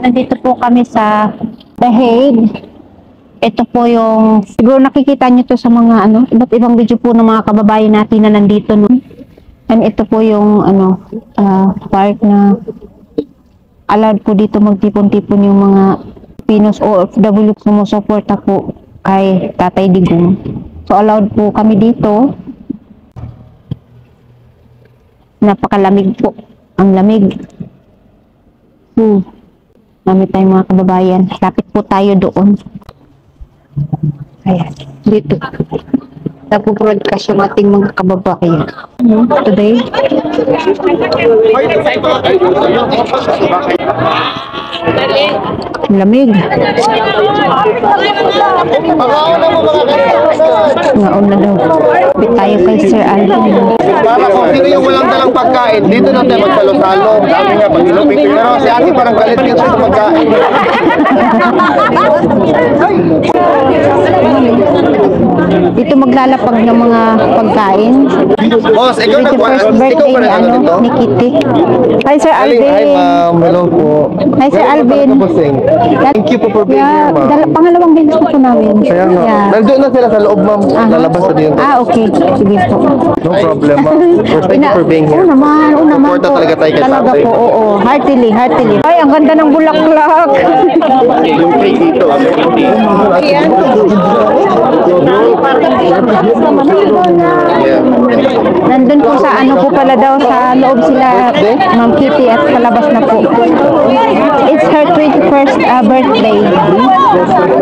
Nandito po kami sa The Hague. Ito po yung, siguro nakikita nyo to sa mga iba't ibang video po ng mga kababayan natin na nandito. No? And ito po yung part na allowed po dito magtipon-tipon yung mga Pinos o OFW sumusuporta po kay Tatay Digong. So allowed po kami dito. Napakalamig po. Ang lamig. Dami tayong mga kababayan. Lapit po tayo doon. Ayan. Dito. Nagpo-broadcast yung ating mga kababayan. Today. Lamig. Ngaon na daw. Bit tayo kay Sir Alvin. Para kung sino yung walang dalang pagkain, dito na tayo magsalo-salo. Dami nga pag inupin. Pero si ate parang galit dito sa pagkain. Dito maglalapag ng mga pagkain. Boss, ikaw na po. First birthday ni Kitty. Hi Sir Alvin. Hi ma'am, hello po. Hi Sir Alvin. Thank you po for being here ma'am. Pangalawang beses po namin. Kaya nga. Nandun na sila sa loob ma'am. Lalabas na din. Okay. Sige po. No problem ma'am. Thank you for being here. Oo naman Suporta po. talaga tayo kay Talaga tatay. po, oo. Heartily. Ay, ang ganda ng bulaklak. Yung cake dito. Yeah. Nandun po sa po pala daw sa loob sila Ma'am Kitty at palabas na po. It's her 21st birthday.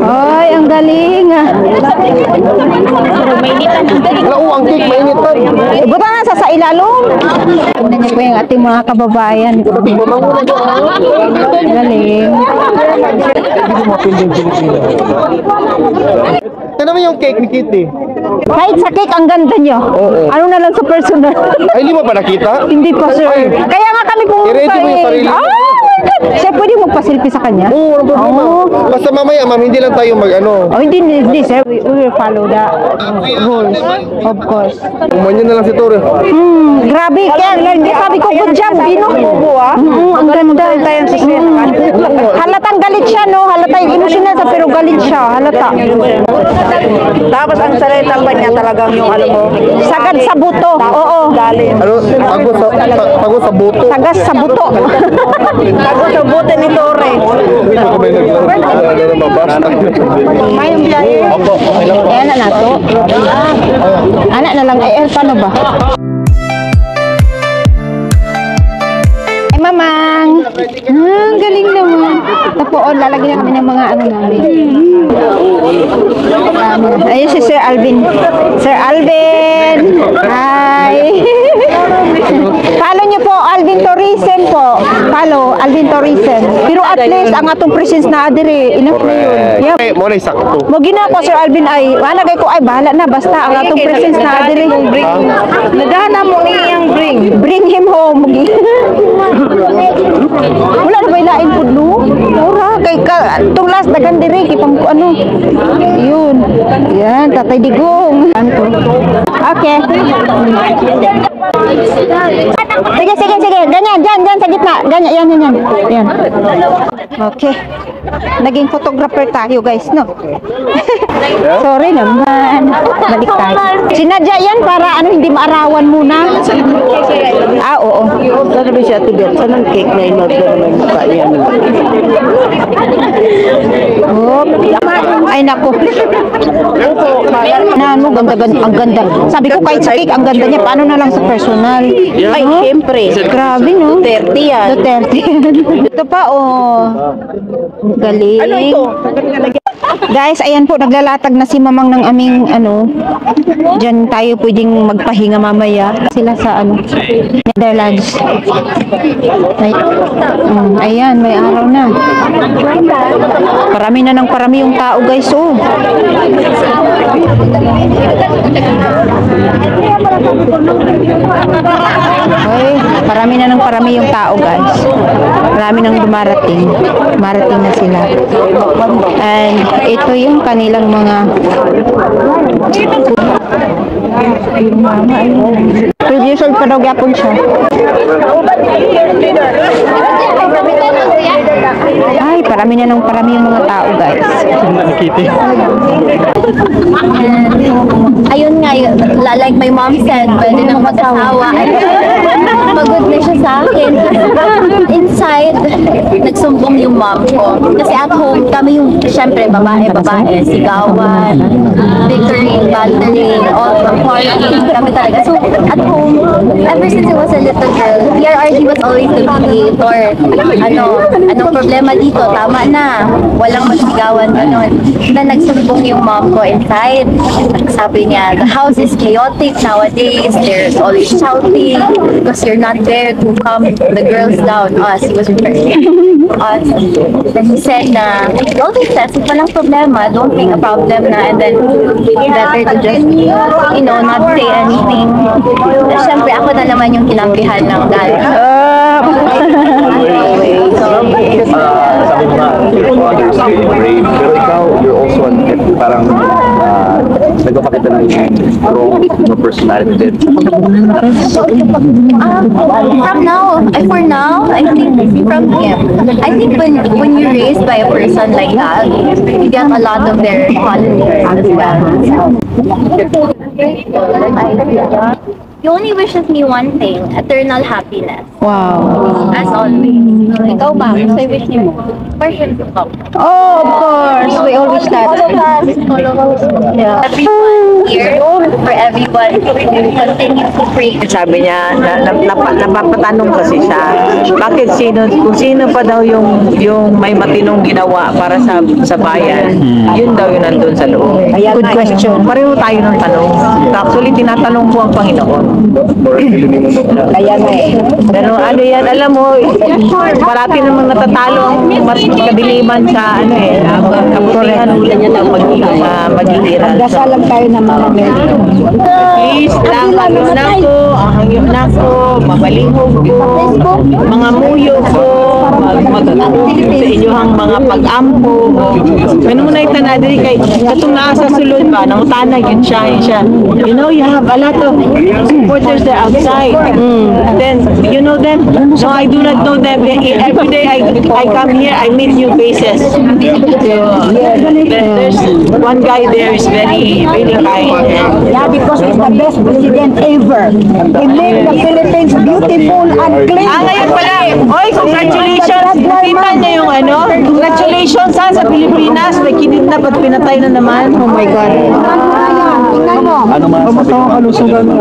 Ay, ang galing. Wala ang cake, mainit pa. Ibuta na sa ilalong. Tignan niyo po yung ating mga kababayan. Galing. Ano naman yung cake ni Kitty? Kahit sa cake, ang ganda niyo. Oo. Ano na lang sa personal? Ay, hindi mo pa nakita? Hindi pa, sir. Kaya nga kami pumunta. I-ready mo yung sarili mo. Sir, pwede magpasilpi sa kanya? Oo, walang problema. Basta mamaya, ma'am, hindi lang tayo Hindi, sir. We will follow the rules, of course. Umanyo na lang si Tore. Grabe, kaya hindi sabi ko, good job, Bino. Ang ganda. Halatang galit siya, no? Halata yung emotional sa pero galit siya. Halata. Tapos ang salita pa niya talagang yung Sagad sa buto. Oo. Ano? Tago sa buto. Sagas sa buto. Tago sa buto ni Tore. Dito ko may nagmabasta. Mayong player. Opo, okay lang po. Anak na to. Anak na lang. Paano ba? Ay, mamang. Ang galing naman. Tapoon, lalagyan na kami ng mga namin. Ayun si Sir Alvin. Sir Alvin! Hi! Follow niyo po, Alvin Tourism po. Follow, Alvin Tourism. Pero at least, ang atong presence na adire, enough na yun. Yep. Ay, mo na isakto. Mogi na po, Sir Alvin, ay, managay ko, ay, bahala na, basta ang atong presence na adire. Nagana mo niyang bring. Bring him home, Mogi. Wala na ba ilain po, no? Mura, kay ka, itong last, dagan dire, kipang yun. Yan, Tatay Digong. Okay. Sige. Ganyan, dyan, sa gitna. Ganyan, yan. Yan. Okay. Naging photographer tayo, guys, no? Sorry naman. Balik tayo. Sinadya yan para hindi maarawan muna. Oo. Sana ba siya tibet? Sana ang cake na in-order naman mukha niya. Ay, nako. Ang ganda. Sabi ko kahit sa cake, ang ganda niya. Paano na lang sa personal? Ay, siyempre. Grabe, no? Duterte yan. Duterte. Ito pa, galing. Ano ito? Guys, ayan po, naglalatag na si Mamang ng aming, dyan tayo pwedeng magpahinga mamaya. Sila sa, Netherlands. Ayan, may araw na. Parami na ng parami yung tao, guys, Okay, parami na ng parami yung tao, guys. Marami nang dumarating. Marating na sila. And ito yung kanilang mga producer pa daw gyapon siya. Ay, parami na ng parami yung mga tao, guys. Ayun nga, like my mom said, pwede nang mag-asawa. Pagod na siya sa akin. Inside, nagsumbong yung mom ko. Kasi at home, kami yung, syempre, babae, sigawan, bickering, bantering, all partying, kami talaga. So, at home, ever since I was a little girl, PRRD was always the mediator. Anong problema dito? Tama na. Walang magsigawan, gano'n. Na nagsumbong yung mom ko inside. Sabi niya, the house is chaotic nowadays. There's always shouting because you're not there to calm the girls down. Us, he was referring to us. Then he said na, he always says, walang problema, don't make a problem na, and then better to just, not say anything. Siyempre, ako na naman yung kinampihan ng dad. Sabi mo nga, others are brave, pero ikaw, you're also parang nagpapakita ng strong personality din. For now, I think from him. I think when you're raised by a person like that, you get a lot of their qualities as well. He only wishes me one thing, eternal happiness. Wow. As always. Ikaw ba? So I wish you for him to come. Oh, of course. We always that. Yeah. Everyone here, for everyone to continue to pray. Sabi niya, napapatanong kasi siya, bakit kung sino pa daw yung may matinong ginawa para sa bayan, yun daw yung nandun sa loob. Good question. Pareho tayo ng tanong. Actually, tinatanong ko ang Panginoon. Kaya nga eh. Pero ano yan, alam mo, parati namang natatalo ang mas kadiliman sa kabutihan ulit niya ng maghihiran. Dasal lang tayo ng mga Please lang, ang hangyo na ko, mabalingog ko, mga muyo ko, mag-ampo sa inyohang mga pag-ampo. Ano mo na itanadiri kay katong naa sa sulod ba, nang tanag yun siya. You know, you have a lot of supporters there outside. Then, you know them? No, I do not know them. Every day I come here, I meet new faces. So, there's one guy there is very, very kind. Yeah, because he's the best president ever. He made the Philippines beautiful and clean. Ngayon pala. Oy, congratulations. Kita niya yung congratulations sa Pilipinas. May kinidnap at pinatay na naman. Oh my God. Tingnan mo. Ano masasabi mo?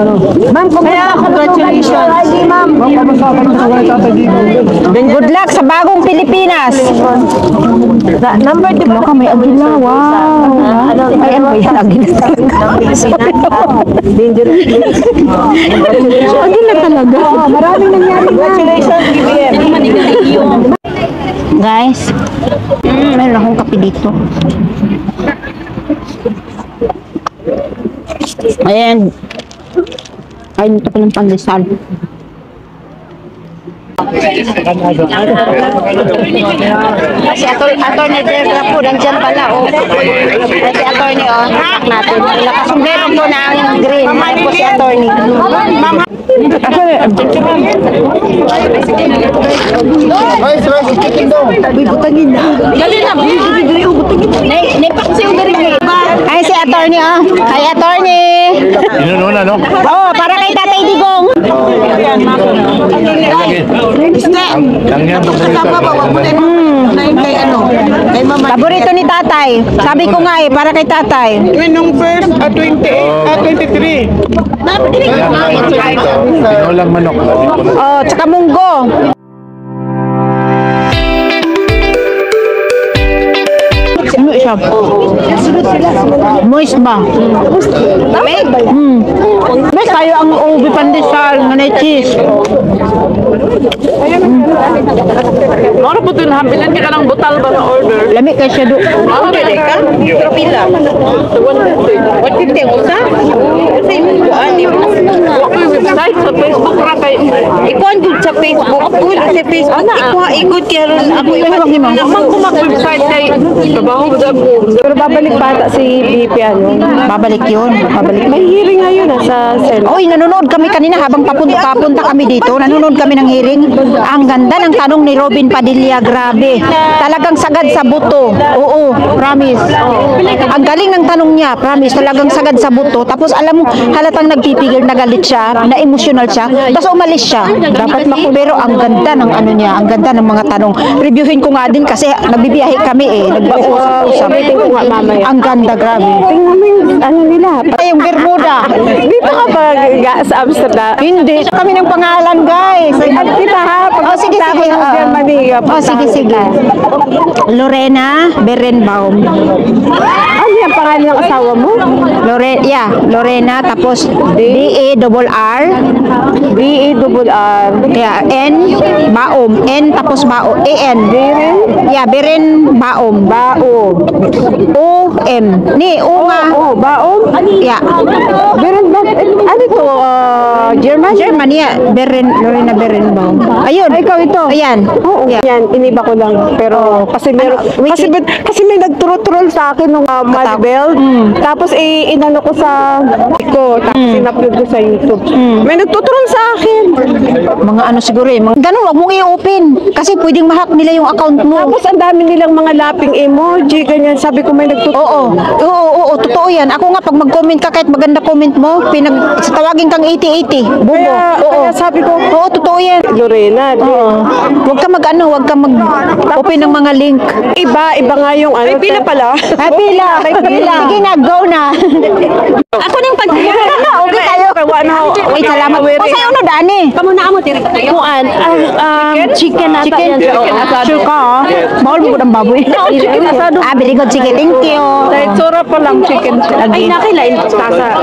Ma'am, Kaya, congratulations. ma'am. Good luck sa bagong Pilipinas. Number, di ba? May agila. Wow. Ay, ano ba yan? Dangerous place. Agila talaga. Maraming nangyari. Congratulations, BBM. Guys, meron akong kape dito. Ayan. Ay, nito palang pandesal. Si attorney Debra po, nandyan pala, oh. Si attorney, oh, hack natin. Nakasumbrero po na ang green. Ano po si attorney? Ay, sir, chicken daw. Butangin na. Dali na, butangin. Naipaksiw na rin eh. Ay, si attorney, oh. Ay, attorney. Inununa, no? Oh, para kay Tatay Digong. Langyan to Paborito ni Tatay. Sabi ko nga eh, para kay Tatay. Nung first, 23. Tinolang manok. Oh, tsaka munggo. Ano siya? Moist ba? Lamig? Mas tayo ang ubi pandesal nga na cheese. Ano po ito nahapilan ka ng butal ba na order? Lamig kay siya do. Ano ba ka? Pero pila? 150 ang usa? Kasi ako yung website sa Facebook ra kay ikuan gud sa Facebook. Ako sa Facebook. Ikuha ikot kaya ron ako yung mag-website kay trabaho ko sa Pero babalik bata si BP ano? Babalik yun. Babalik. May hearing ngayon sa Senate. Oy, nanonood kami kanina habang papunta kami dito. Nanonood kami ng hearing. Ang ganda ng tanong ni Robin Padilla, grabe. Talagang sagad sa buto. Oo, promise. Ang galing ng tanong niya, promise. Talagang sagad sa buto. Tapos alam mo, halatang nagpipigil, nagalit siya, na emotional siya. Tapos umalis siya. Dapat pero ang ganda ng ano niya, ang ganda ng mga tanong. Reviewin ko nga din kasi nagbibiyahe kami eh. Nagbausap. Ko nga mamaya. Ang ganda, grabe. Tingnan mo yung ano nila. Ay, yung Bermuda. Dito ka ba sa Amsterdam? Hindi. Kami ng pangalan, guys. At kita ha, pag sige, sige. Germany. Sige, sige. Lorena Berenbaum. Ano yung pangalan ng asawa mo? Lorena, tapos D-A-R-R. B-E-R-R. Yeah, N, Baum. N, tapos Baum. A-N. Beren? Yeah, Berenbaum. Baom. O-M. Ni, O nga. Oh, Baom? Yeah. Beren ba? Ano ito? German? German, yeah. Lorena Berenbaum. Ayun. Ay, ikaw ito? Ayan. Oo. Yeah. Yan, iniba ko lang. Pero kasi meron, kasi may nagturo-troll sa akin nung Maribel. Tapos inano ko sa tapos in-upload ko sa YouTube. May nagtutroll sa akin. Mga ano siguro eh. Ganun, wag mong i-open. Kasi pwedeng ma-hack nila yung account mo. Tapos ang dami nilang mga laping emoji, ganyan. Sabi ko may nagtutroll. Oo, totoo yan. Ako nga, pag mag-comment ka, kahit maganda comment mo, tawagin kang 80-80. Bubo. Kaya sabi ko, Oo, totoo yan. Lorena, Huwag ka mag-open ng mga link. iba nga yung ano. Ay, pila pala. Ay, pila. Sige na, go na. Ako nang okay tayo. Ay, salamat. O, sa'yo na, Dani. Kuan, chicken na Chicken. Sure ka, oh. Bawal mo ko ng baboy. Very good, sige. Thank you. Tsura pa lang chicken. Ay, nakilain tasa.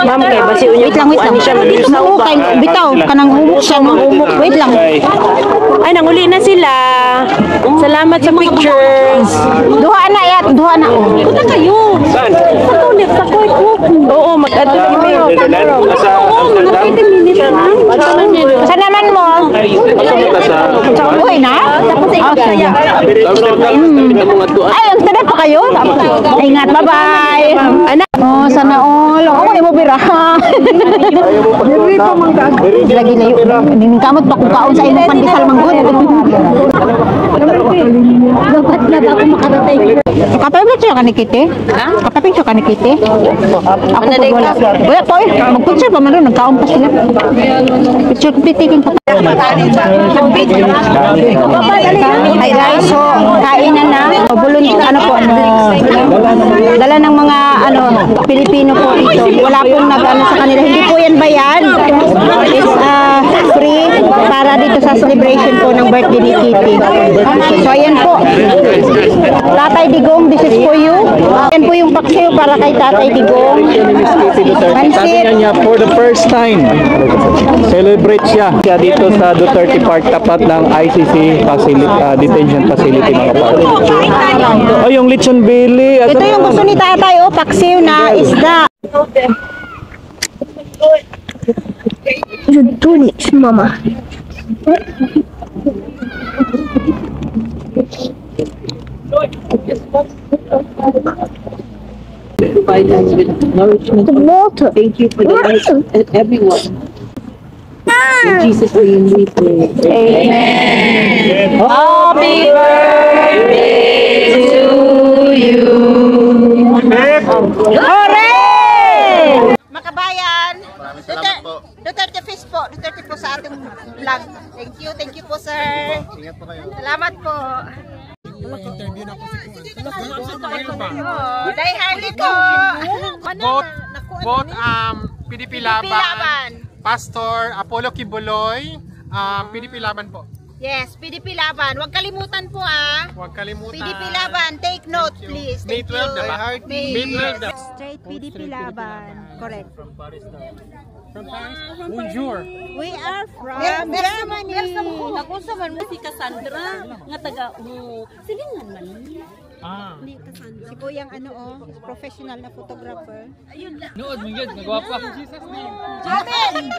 Ma'am, kay basi unyo. Wait lang. Okay, bitaw. Kanang humok siya. Wait lang. Ay, nanguli na sila. Salamat sa pictures. Duha na. Punta kayo. Saan? Sa tulit, sa court ko. Oo, mag-ato kami. Oo, mga 20 minutes na. Saan naman mo? Uy na? Sige. Ay, ang sarap pa kayo? Ingat, bye-bye. Anak. Oh, sana all. Oo, mo bira. Lagi layo. Kamot pa kung kaon sa imong pandesal manggod. Dapat na ba ako makarating? Kapapit siya kanikite? Kapapit siya kanikite? Ako po wala. Wala po eh. Mag-picture pa man rin. Nagkaon pa sila. Picture taking pa. Hi guys, so kainan na. Bulon, ano po, dala ng mga Pilipino po ito. Wala pong nag-ano sa kanila. Hindi po yan bayad. It's free para dito sa celebration po ng birthday ni Kitty. So ayan po. Tatay Digong, this is for you. Ayan po yung paksiw para kay Tatay Digong. Pansit. Niya for the first time. Celebrate siya dito sa Duterte Park, tapat ng ICC detention facility, mga party. Oh, yung lechon belly. Ito yung gusto ni Tatay, paksiw na isda. You're doing it, mama. The water. Thank you for the life and everyone. In Jesus' name we pray. Amen. Happy birthday to you. Hooray! Makabayan! Duterte Fish po. Duterte po sa ating vlog. Thank you po sir. Ingat po kayo. Salamat po. Interview na po si Kuya. Day Harley ko. Both PDP Laban, Pastor Apollo Kibuloy, PDP Laban po. Yes, PDP Laban. Huwag kalimutan po Huwag kalimutan. PDP Laban, take note please. May 12 diba? May 12 diba? Straight PDP Laban. Correct. From Paris. Bonjour. We are from Germany. Ako sa man mo si Cassandra nga taga mo. Silingan man. Hindi Cassandra. Si Kuyang professional na photographer. Ayun lang. Nood mo yun, nagwapa. Jesus name. Amen!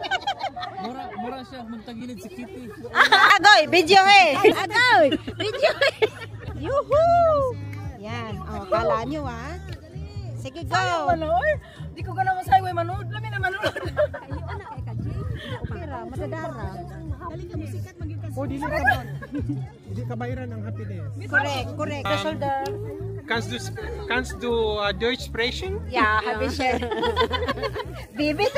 Mura siya magtagilid si Kitty. Agoy, video eh! Agoy, video eh! Yuhuu! Yan, kanta nyo, ha? Sige, go! Manood? Di ko ka naman sa highway manood. Lami na manood. Opera, madadara. O, di ka bayran ng happiness. Correct, correct. Kannst du Deutsch sprechen? Ja, hab ich. Bibit,